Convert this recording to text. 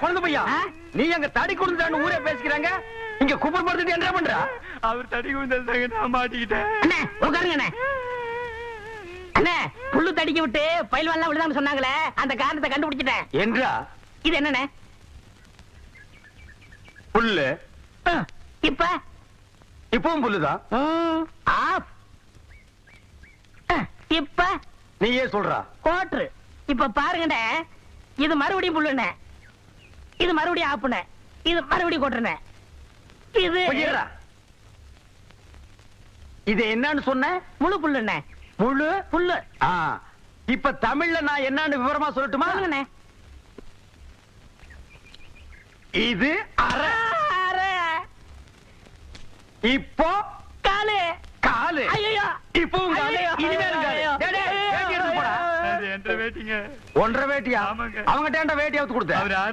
குழந்தை பையா, நீ அங்க தடி குடுந்தான்னு ஊரே பேசிக்கிறாங்க, இங்க குப்பர் படுத்துட்டு என்ன பண்றா? அவர் தடி குடுந்தாங்க, நான் மாட்டிக்கிட்டேன். அண்ணே உட்காருங்க அண்ணே. அண்ணே புல்லு தடிக்க விட்டு பயில்வான்லாம் விழுதான்னு சொன்னாங்களே, அந்த காரணத்தை கண்டுபிடிச்சிட்டேன். என்றா? இது என்னண்ணே? புல்லு. இப்ப இப்பவும் புல்லுதான். ஆஃப். இப்ப நீயே சொல்றா. கோட்ரு. இப்ப பாருங்கண்ணே, இது மறுபடியும் புல்லுண்ணே, இது மறுபடியும் ஆப்புண்ணே, இது மறுபடியும் கோட்டுறண்ணே. இது கொஞ்சம் இது என்னன்னு சொன்ன? முழு புல்லுண்ணே. முழு புல்லு. இப்ப தமிழ்ல நான் என்னன்னு விவரமா சொல்லட்டுமா? சொல்லுங்கண்ணே. இது அரை. இப்போ காலு. காலு. ஐயோ இப்பவும் காலு. இனிமேலும் காலு. டேய், டேய், வேட்டி எடுத்து போடா. என்ற வேட்டிங்க. ஒன்றரை வேட்டியா? ஆமாங்க. அவங்க வேட்டி அவுத்து கொடுத்த.